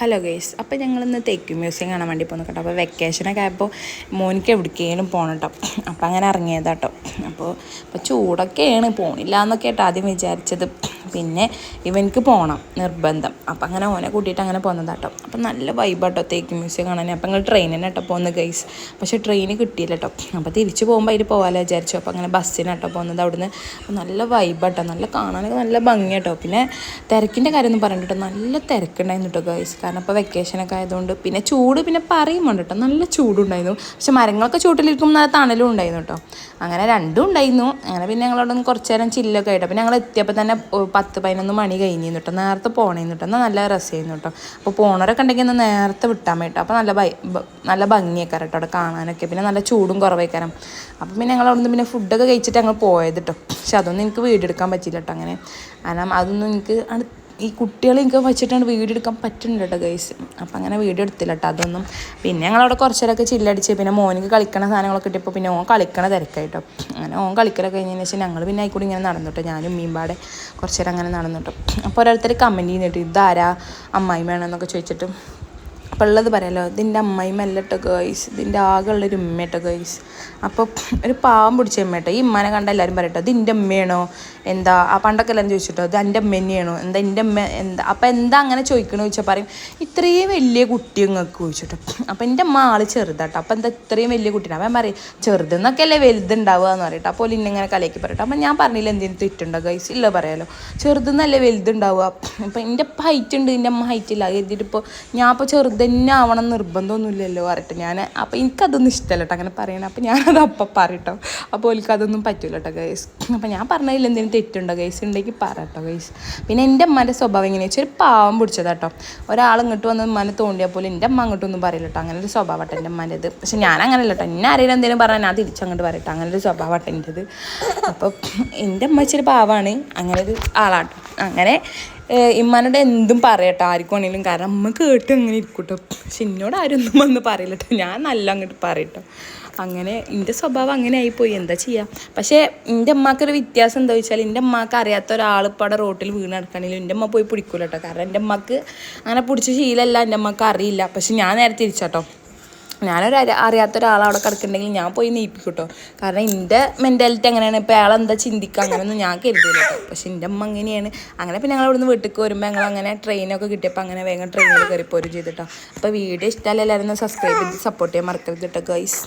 Hello guys, അപ്പോൾ ഞങ്ങളിന്ന് തേക്ക് മ്യൂസിയം കാണാൻ വേണ്ടി പോകുന്നു കേട്ടോ. അപ്പോൾ വെക്കേഷനൊക്കെ ആയപ്പോൾ മോനിക്ക് എവിടേക്കെങ്കിലും പോകണം കേട്ടോ. അപ്പോൾ അങ്ങനെ ഇറങ്ങിയതാട്ടോ. അപ്പോൾ ചൂടൊക്കെയാണ്, പോണില്ല എന്നൊക്കെ കേട്ടോ ആദ്യം വിചാരിച്ചത്. പിന്നെ ഇവനിക്ക് പോകണം നിർബന്ധം. അപ്പോൾ അങ്ങനെ ഓനെ കൂട്ടിയിട്ട് അങ്ങനെ പോകുന്നതാട്ടോ. അപ്പോൾ നല്ല വൈബാട്ടോ തേക്ക് മ്യൂസിയം കാണാൻ. അപ്പോൾ നിങ്ങൾ ട്രെയിനിന് കേട്ടോ പോകുന്നത് ഗൈസ്. പക്ഷേ ട്രെയിന് കിട്ടിയില്ല കേട്ടോ. അപ്പോൾ തിരിച്ച് പോകുമ്പോൾ അതിൽ പോകാമല്ലോ വിചാരിച്ചു. അപ്പോൾ അങ്ങനെ ബസ്സിനാട്ടോ പോകുന്നത് അവിടുന്ന്. അപ്പോൾ നല്ല വൈബാട്ടോ, നല്ല കാണാനൊക്കെ നല്ല ഭംഗിയാട്ടോ. പിന്നെ തിരക്കിൻ്റെ കാര്യമൊന്നും പറഞ്ഞിട്ടോ, നല്ല തിരക്കുണ്ടായിരുന്നു കേട്ടോ ഗൈസ്. കാരണം ഇപ്പോൾ വെക്കേഷനൊക്കെ ആയതുകൊണ്ട്. പിന്നെ ചൂട് പിന്നെ പറയുമുണ്ട് കേട്ടോ, നല്ല ചൂടുണ്ടായിരുന്നു. പക്ഷെ മരങ്ങളൊക്കെ ചൂട്ടിലിരിക്കുമ്പോൾ നല്ല തണലും ഉണ്ടായിരുന്നു കേട്ടോ. അങ്ങനെ രണ്ടും ഉണ്ടായിരുന്നു. അങ്ങനെ പിന്നെ ഞങ്ങളവിടെ നിന്ന് കുറച്ച് നേരം ചില്ലൊക്കെ ആയിട്ട്. അപ്പോൾ ഞങ്ങൾ എത്തിയപ്പോൾ തന്നെ 10-11 മണി കഴിഞ്ഞിരുന്നു കേട്ടോ. നേരത്തെ പോകണേന്ന് കേട്ടോ. എന്നാൽ നല്ല രസമായിരുന്നു കേട്ടോ. അപ്പോൾ പോണവരൊക്കെ ഉണ്ടെങ്കിൽ ഒന്ന് നേരത്തെ വിട്ടാൻ വേണ്ടി. അപ്പോൾ നല്ല ഭംഗിയൊക്കെ കേട്ടോ അവിടെ കാണാനൊക്കെ. പിന്നെ നല്ല ചൂടും കുറവേക്കാരം. അപ്പം പിന്നെ ഞങ്ങൾ അവിടെ നിന്ന് പിന്നെ ഫുഡൊക്കെ കഴിച്ചിട്ട് ഞങ്ങൾ പോയത് കേട്ടോ. പക്ഷെ അതൊന്നും എനിക്ക് വീഡിയോ എടുക്കാൻ പറ്റില്ല കേട്ടോ. അങ്ങനെ കാരണം അതൊന്നും എനിക്ക് ഈ കുട്ടികളെ എനിക്ക് വെച്ചിട്ടാണ് വീഡിയോ എടുക്കാൻ പറ്റുന്നുണ്ട് കേട്ടോ ഗൈസ്. അപ്പം അങ്ങനെ വീഡിയോ എടുത്തില്ല കേട്ടോ അതൊന്നും. പിന്നെ ഞങ്ങളവിടെ കുറച്ച് നേരമൊക്കെ ചില്ലടിച്ച് പിന്നെ മോനിക്ക് കളിക്കണ സാധനങ്ങളൊക്കെ കിട്ടിയപ്പോൾ പിന്നെ ഓൻ കളിക്കണ തിരക്കായിട്ടോ. അങ്ങനെ ഓൻ കളിക്കലൊക്കെ കഴിഞ്ഞതിന് ശേഷം ഞങ്ങൾ പിന്നെ ആയിക്കൂടി ഇങ്ങനെ നടന്നിട്ടോ. ഞാനും മീൻപാടെ കുറച്ച് നേരം അങ്ങനെ നടന്നിട്ടോ. അപ്പോൾ ഓരോരുത്തർ കമൻറ്റ് ചെയ്യുന്നിട്ട് ഇതാരാ അമ്മായി വേണമെന്നൊക്കെ ചോദിച്ചിട്ട്. അപ്പോൾ ഉള്ളത് പറയാമല്ലോ, ഇതിൻ്റെ അമ്മായി മെല്ലട്ടോ ഗൈസ്, ഇതിൻ്റെ ആകെയുള്ളൊരു ഉമ്മട്ടോ ഗൈസ്. അപ്പോൾ ഒരു പാവം പിടിച്ച ഉമ്മട്ടോ. ഈ ഉമ്മനെ കണ്ട എല്ലാവരും പറയട്ടോ ഇതിൻ്റെ ഉമ്മയാണോ എന്താ. ആ പണ്ടൊക്കെ എല്ലാവരും ചോദിച്ചിട്ടോ ഇത് എൻ്റെ അമ്മ തന്നെയാണോ എന്താ എൻ്റെ അമ്മ എന്താ. അപ്പോൾ എന്താ അങ്ങനെ ചോദിക്കണമെന്ന് ചോദിച്ചാൽ പറയും ഇത്രയും വലിയ കുട്ടി നിങ്ങൾക്ക് ചോദിച്ചിട്ടോ. അപ്പോൾ എൻ്റെ അമ്മ ആൾ ചെറുതാട്ടോ. അപ്പോൾ എന്താ ഇത്രയും വലിയ കുട്ടീനെ. അപ്പം ഞാൻ പറയും ചെറുതെന്നൊക്കെ അല്ലേ വലുതുണ്ടാവുക എന്ന് പറയട്ടോ. അപ്പോൾ ഇന്നിങ്ങനെ കലയ്ക്ക് പറയട്ടോ. അപ്പം ഞാൻ പറഞ്ഞില്ല എന്തെങ്കിലും തെറ്റുണ്ടോ ഗൈസ്, ഇല്ല പറയാമല്ലോ, ചെറുതെന്നല്ലേ വലുതുണ്ടാവുക. അപ്പം എൻ്റെ അപ്പം ഹൈറ്റ് ഉണ്ട്, എൻ്റെ അമ്മ ഹൈറ്റ് ഇല്ല. എഴുതിയിട്ട് ഇപ്പോൾ ഞാൻ അപ്പോൾ ചെറുതന്നെ ആവണം നിർബന്ധമൊന്നുമില്ലല്ലോ പറയട്ടെ. ഞാൻ അപ്പോൾ എനിക്കതൊന്നും ഇഷ്ടമല്ല കേട്ടോ അങ്ങനെ പറയണം. അപ്പോൾ ഞാനത് അപ്പം പറയട്ടോ. അപ്പോൾ എനിക്കതൊന്നും പറ്റില്ല കേട്ടോ ഗൈസ്. അപ്പോൾ ഞാൻ പറഞ്ഞതിൽ എന്തെങ്കിലും തെറ്റുണ്ടോ ഗൈസ് ഉണ്ടെങ്കിൽ പറയട്ടോ ഗൈസ്. പിന്നെ എൻ്റെ അമ്മേൻ്റെ സ്വഭാവം എങ്ങനെയാ വെച്ചാൽ ഒരു പാവം പിടിച്ചതാട്ടോ. ഒരാൾ ഇങ്ങോട്ട് വന്ന് ഉമ്മാനെ തോണ്ടിയാൽ പോലും എൻ്റെ അമ്മ അങ്ങോട്ടൊന്നും പറയില്ല കേട്ടോ. അങ്ങനെ ഒരു സ്വഭാവട്ടെ എൻ്റെ അമ്മേൻ്റെത്. പക്ഷെ ഞാൻ അങ്ങനെയല്ല കേട്ടോ. എന്നെ ആരെങ്കിലും എന്തെങ്കിലും പറഞ്ഞാൽ ഞാൻ തിരിച്ചങ്ങോട്ട് പറയട്ടോ. അങ്ങനെ ഒരു സ്വഭാവട്ടെ എൻ്റെത്. അപ്പോൾ എൻ്റെ അമ്മ ഇച്ചിരി പാവമാണ്, അങ്ങനെ ഒരു ആളാട്ടോ. അങ്ങനെ ഇമ്മാനോട് എന്തും പറയട്ടോ ആർക്കും ആണെങ്കിലും. കാരണം അമ്മ കേട്ട് അങ്ങനെ ഇരിക്കൂട്ടോ. പക്ഷെ എന്നോട് ആരും ഒന്നും വന്ന് പറയില്ല കേട്ടോ. ഞാൻ നല്ല അങ്ങോട്ട് പറയട്ടോ. അങ്ങനെ എൻ്റെ സ്വഭാവം അങ്ങനെ ആയിപ്പോയി, എന്താ ചെയ്യുക. പക്ഷേ എൻ്റെ അമ്മക്കൊരു വ്യത്യാസം എന്താ വെച്ചാൽ എൻ്റെ അമ്മക്ക് അറിയാത്ത ഒരാൾ ഇപ്പോൾ അവിടെ റോട്ടിൽ വീണ് നടക്കുകയാണെങ്കിലും എൻ്റെ അമ്മ പോയി പിടിക്കൂല കേട്ടോ. കാരണം എൻ്റെ അമ്മക്ക് അങ്ങനെ പിടിച്ച ശീലമല്ല, എൻ്റെ അമ്മക്ക് അറിയില്ല. പക്ഷെ ഞാൻ നേരെ തിരിച്ചാട്ടോ. അറിയാത്ത ഒരാൾ അവിടെ കിടക്കുന്നുണ്ടെങ്കിൽ ഞാൻ പോയി നീപ്പിക്കും കേട്ടോ. കാരണം എൻ്റെ മെൻറ്റാലിറ്റി അങ്ങനെയാണ്. ഇപ്പോൾ അയാളെന്താ ചിന്തിക്കുക അങ്ങനെയൊന്നും ഞാൻ കരുതൂല കേട്ടോ. പക്ഷെ എൻ്റെ അമ്മ അങ്ങനെയാണ്. അങ്ങനെ പിന്നെ ഞങ്ങൾ ഇവിടുന്ന് വീട്ടിലേക്ക് വരുമ്പോൾ ഞങ്ങൾ അങ്ങനെ ട്രെയിനൊക്കെ കിട്ടിയപ്പോൾ അങ്ങനെ വേഗം ട്രെയിനിൽ കയറി പോരും ചെയ്തിട്ടോ. അപ്പോൾ വീഡിയോ ഇഷ്ടമല്ല എല്ലാവരും സബ്സ്ക്രൈബ് ചെയ്ത് സപ്പോർട്ട് ചെയ്യാൻ മറക്കരുത് കേട്ടോ ഗൈസ്.